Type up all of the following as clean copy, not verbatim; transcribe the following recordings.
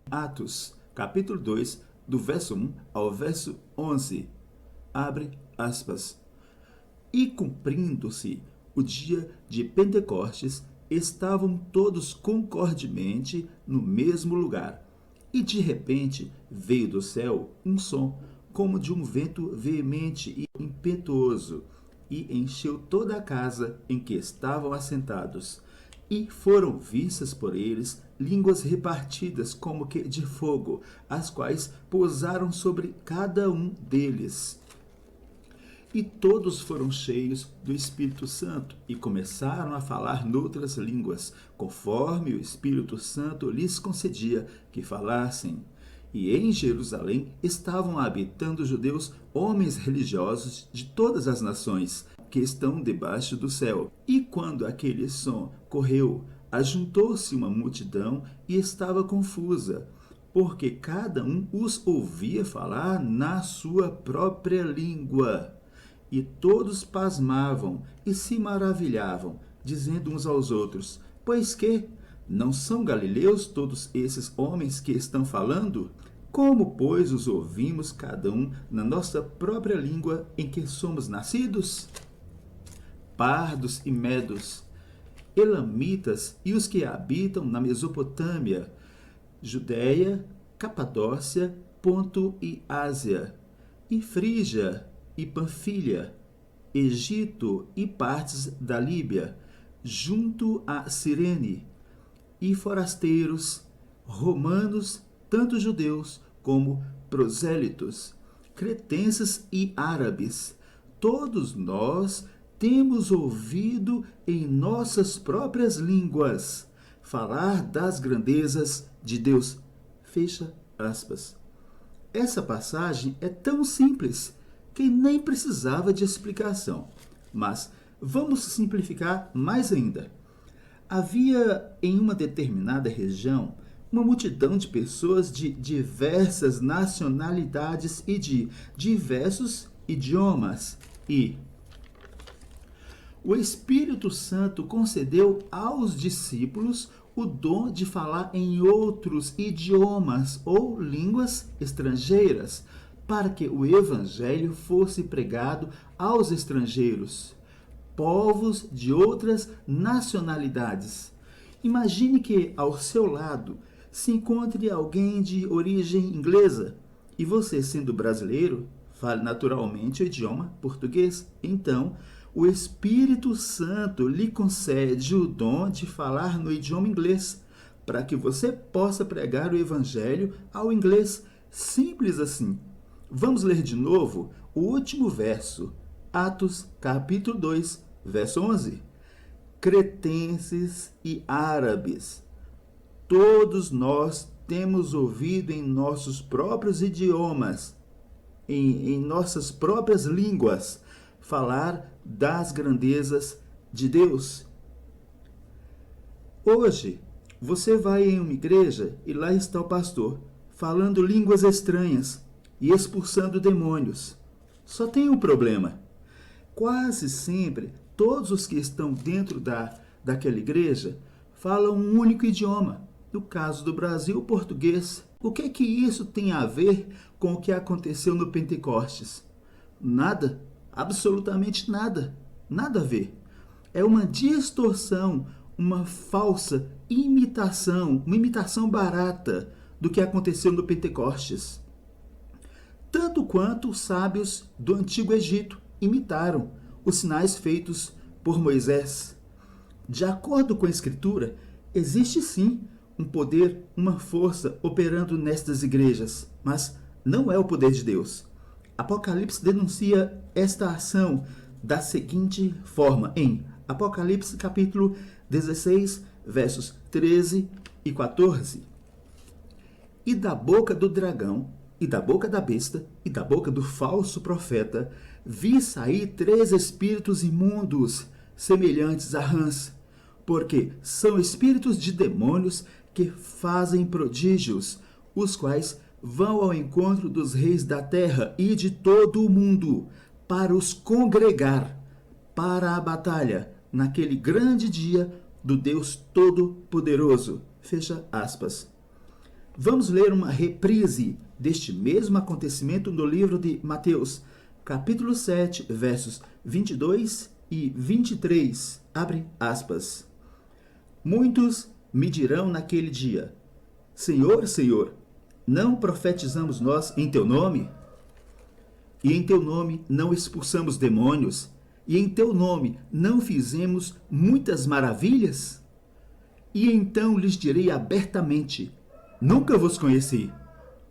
Atos, capítulo 2, do verso 1 ao verso 11. Abre aspas. E cumprindo-se o dia de Pentecostes, estavam todos concordemente no mesmo lugar. E de repente veio do céu um som, como de um vento veemente e impetuoso, e encheu toda a casa em que estavam assentados. E foram vistas por eles línguas repartidas como que de fogo, as quais pousaram sobre cada um deles. E todos foram cheios do Espírito Santo e começaram a falar noutras línguas, conforme o Espírito Santo lhes concedia que falassem. E em Jerusalém estavam habitando judeus, homens religiosos de todas as nações, que estão debaixo do céu. E quando aquele som correu, ajuntou-se uma multidão e estava confusa, porque cada um os ouvia falar na sua própria língua. E todos pasmavam e se maravilhavam, dizendo uns aos outros: Pois que? Não são galileus todos esses homens que estão falando? Como, pois, os ouvimos cada um na nossa própria língua em que somos nascidos? Pardos e medos, elamitas e os que habitam na Mesopotâmia, Judéia, Capadócia, Ponto e Ásia, e Frígia e Panfilha, Egito e partes da Líbia, junto a Cirene, e forasteiros, romanos, tanto judeus como prosélitos, cretenses e árabes, todos nós temos ouvido em nossas próprias línguas falar das grandezas de Deus. Fecha aspas. Essa passagem é tão simples que nem precisava de explicação. Mas vamos simplificar mais ainda. Havia em uma determinada região uma multidão de pessoas de diversas nacionalidades e de diversos idiomas. E o Espírito Santo concedeu aos discípulos o dom de falar em outros idiomas ou línguas estrangeiras, para que o Evangelho fosse pregado aos estrangeiros, povos de outras nacionalidades. Imagine que ao seu lado se encontre alguém de origem inglesa e você, sendo brasileiro, fale naturalmente o idioma português. Então, o Espírito Santo lhe concede o dom de falar no idioma inglês, para que você possa pregar o Evangelho ao inglês. Simples assim. Vamos ler de novo o último verso, Atos capítulo 2, verso 11. Cretenses e árabes, todos nós temos ouvido em nossos próprios idiomas, em nossas próprias línguas, falar das grandezas de Deus. Hoje, você vai em uma igreja e lá está o pastor, falando línguas estranhas e expulsando demônios. Só tem um problema. Quase sempre, todos os que estão dentro daquela igreja falam um único idioma. No caso do Brasil, o português. O que isso tem a ver com o que aconteceu no Pentecostes? Nada. Absolutamente nada. Nada a ver. É uma distorção, uma falsa imitação, uma imitação barata do que aconteceu no Pentecostes. Tanto quanto os sábios do Antigo Egito imitaram os sinais feitos por Moisés. De acordo com a Escritura, existe sim um poder, uma força operando nestas igrejas, mas não é o poder de Deus. Apocalipse denuncia esta ação da seguinte forma, em Apocalipse capítulo 16, versos 13 e 14. E da boca do dragão, e da boca da besta, e da boca do falso profeta, vi sair 3 espíritos imundos, semelhantes a rãs, porque são espíritos de demônios que fazem prodígios, os quais vão ao encontro dos reis da terra e de todo o mundo, para os congregar para a batalha, naquele grande dia do Deus Todo-Poderoso. Fecha aspas. Vamos ler uma reprise deste mesmo acontecimento no livro de Mateus, capítulo 7, versos 22 e 23. Abre aspas. Muitos me dirão naquele dia: Senhor, Senhor, não profetizamos nós em teu nome? E em teu nome não expulsamos demônios? E em teu nome não fizemos muitas maravilhas? E então lhes direi abertamente: Nunca vos conheci.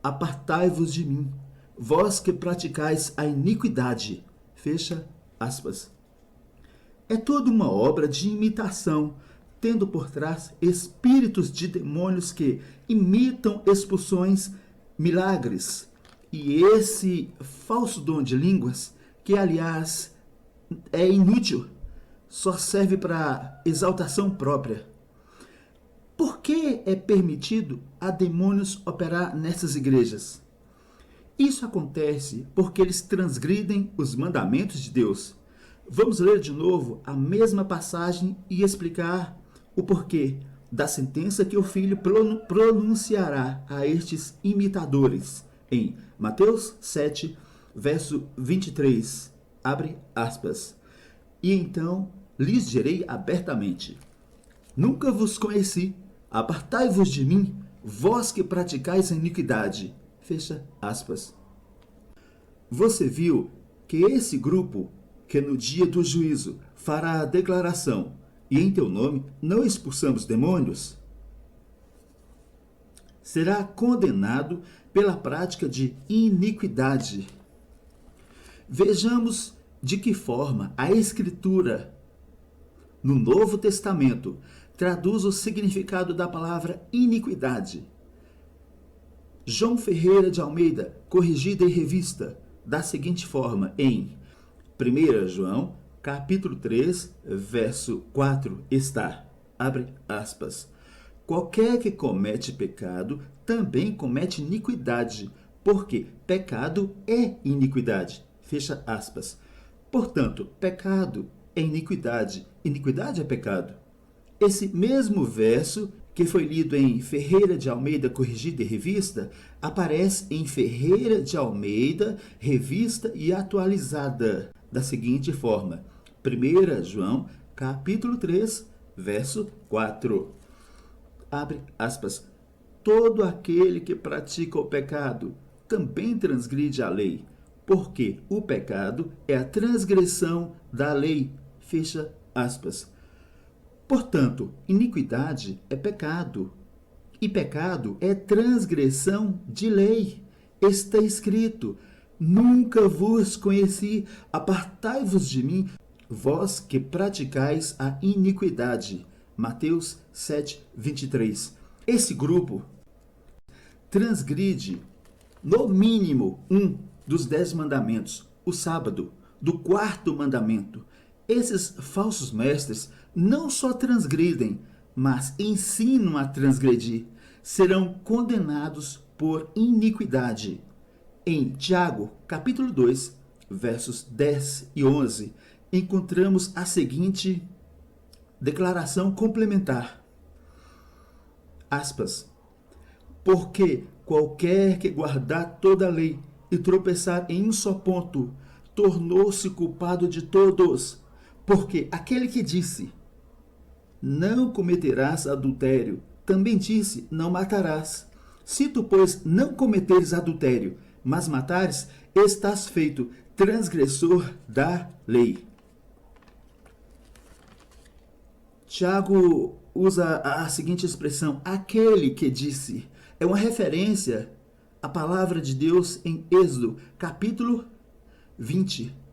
Apartai-vos de mim, vós que praticais a iniquidade. Fecha aspas. É toda uma obra de imitação, tendo por trás espíritos de demônios que imitam expulsões, milagres. E esse falso dom de línguas, que aliás é inútil, só serve para exaltação própria. Por que é permitido a demônios operar nessas igrejas? Isso acontece porque eles transgridem os mandamentos de Deus. Vamos ler de novo a mesma passagem e explicar o porquê da sentença que o Filho pronunciará a estes imitadores. Em Mateus 7, verso 23, abre aspas. E então lhes direi abertamente: Nunca vos conheci, apartai-vos de mim, vós que praticais a iniquidade. Fecha aspas. Você viu que esse grupo, que no dia do juízo fará a declaração: e em teu nome não expulsamos demônios, será condenado pela prática de iniquidade. Vejamos de que forma a Escritura, no Novo Testamento, traduz o significado da palavra iniquidade. João Ferreira de Almeida, corrigida e revista, da seguinte forma, em 1 João, capítulo 3, verso 4, está, abre aspas, qualquer que comete pecado também comete iniquidade, porque pecado é iniquidade, fecha aspas. Portanto, pecado é iniquidade, iniquidade é pecado. Esse mesmo verso, que foi lido em Ferreira de Almeida, corrigida e revista, aparece em Ferreira de Almeida, revista e atualizada, da seguinte forma, 1 João, capítulo 3, verso 4. Abre aspas. Todo aquele que pratica o pecado também transgride a lei, porque o pecado é a transgressão da lei. Fecha aspas. Portanto, iniquidade é pecado, e pecado é transgressão de lei. Está escrito: Nunca vos conheci, apartai-vos de mim, vós que praticais a iniquidade. Mateus 7, 23. Esse grupo transgride, no mínimo, um dos 10 mandamentos, o sábado, do 4º mandamento. Esses falsos mestres não só transgridem, mas ensinam a transgredir. Serão condenados por iniquidade. Em Tiago, capítulo 2, versos 10 e 11, encontramos a seguinte declaração complementar. Aspas. Porque qualquer que guardar toda a lei e tropeçar em um só ponto, tornou-se culpado de todos. Porque aquele que disse: Não cometerás adultério, também disse: Não matarás. Se tu, pois, não cometeres adultério, mas matares, estás feito transgressor da lei. Tiago usa a seguinte expressão: aquele que disse. É uma referência à palavra de Deus em Êxodo, capítulo 20.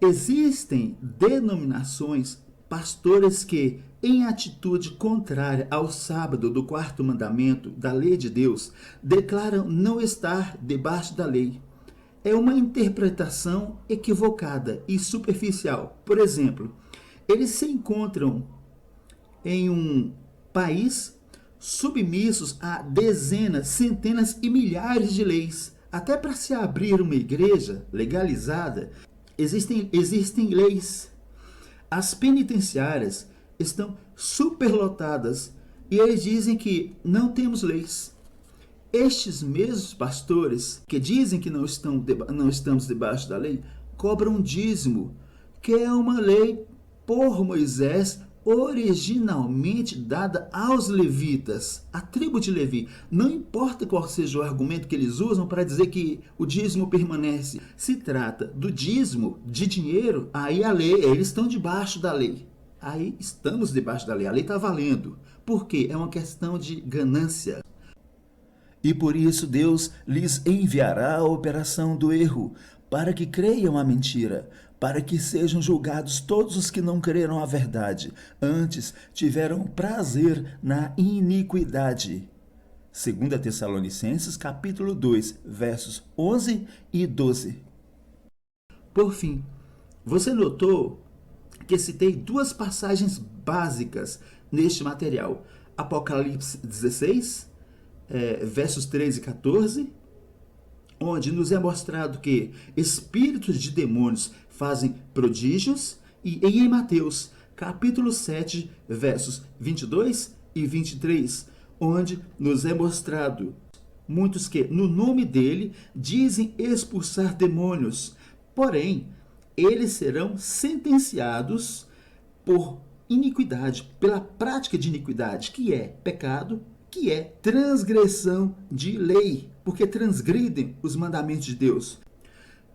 Existem denominações, pastores que, em atitude contrária ao sábado do 4º mandamento da lei de Deus, declaram não estar debaixo da lei. É uma interpretação equivocada e superficial. Por exemplo, eles se encontram em um país submissos a dezenas, centenas e milhares de leis. Até para se abrir uma igreja legalizada, existem leis. As penitenciárias estão superlotadas e eles dizem que não temos leis. Estes mesmos pastores que dizem que não estamos debaixo da lei, cobram dízimo, que é uma lei por Moisés originalmente dada aos levitas, a tribo de Levi. Não importa qual seja o argumento que eles usam para dizer que o dízimo permanece. Se trata do dízimo de dinheiro, aí a lei, eles estão debaixo da lei. Aí estamos debaixo da lei, a lei está valendo. Por quê? É uma questão de ganância. E por isso Deus lhes enviará a operação do erro, para que creiam a mentira, para que sejam julgados todos os que não creram a verdade, antes tiveram prazer na iniquidade. 2 Tessalonicenses, capítulo 2, versos 11 e 12. Por fim, você notou que citei duas passagens básicas neste material. Apocalipse 16, versos 13 e 14, onde nos é mostrado que espíritos de demônios fazem prodígios, e em Mateus, capítulo 7, versos 22 e 23, onde nos é mostrado muitos que, no nome dele, dizem expulsar demônios, porém, eles serão sentenciados por iniquidade, pela prática de iniquidade, que é pecado, que é transgressão de lei, porque transgridem os mandamentos de Deus.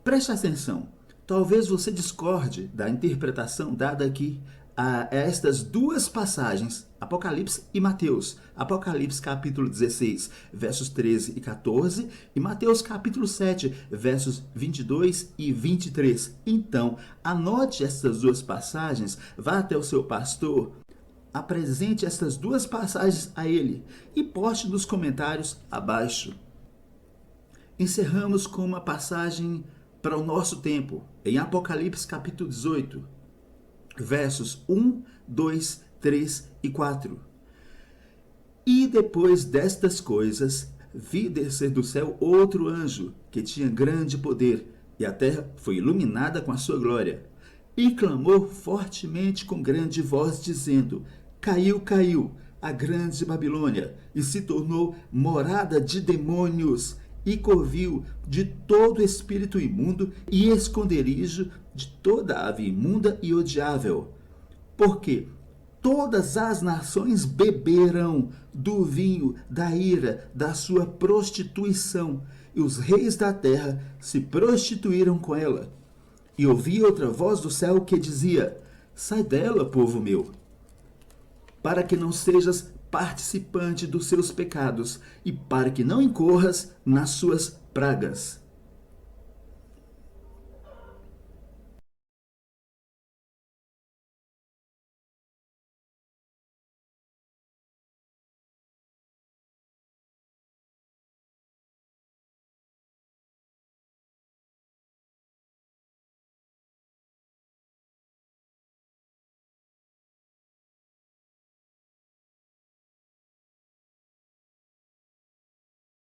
Preste atenção, talvez você discorde da interpretação dada aqui a estas duas passagens, Apocalipse e Mateus. Apocalipse capítulo 16, versos 13 e 14, e Mateus capítulo 7, versos 22 e 23. Então, anote essas duas passagens, vá até o seu pastor, apresente essas duas passagens a ele e poste nos comentários abaixo. Encerramos com uma passagem para o nosso tempo, em Apocalipse capítulo 18, versos 1, 2, 3 e 4. E depois destas coisas, vi descer do céu outro anjo, que tinha grande poder, e a terra foi iluminada com a sua glória. E clamou fortemente com grande voz, dizendo: Caiu, caiu, a grande Babilônia, e se tornou morada de demônios, e covil de todo espírito imundo e esconderijo de toda ave imunda e odiável. Porque todas as nações beberão do vinho da ira da sua prostituição, e os reis da terra se prostituíram com ela. E ouvi outra voz do céu que dizia: Sai dela, povo meu, para que não sejas participante dos seus pecados, e para que não incorras nas suas pragas.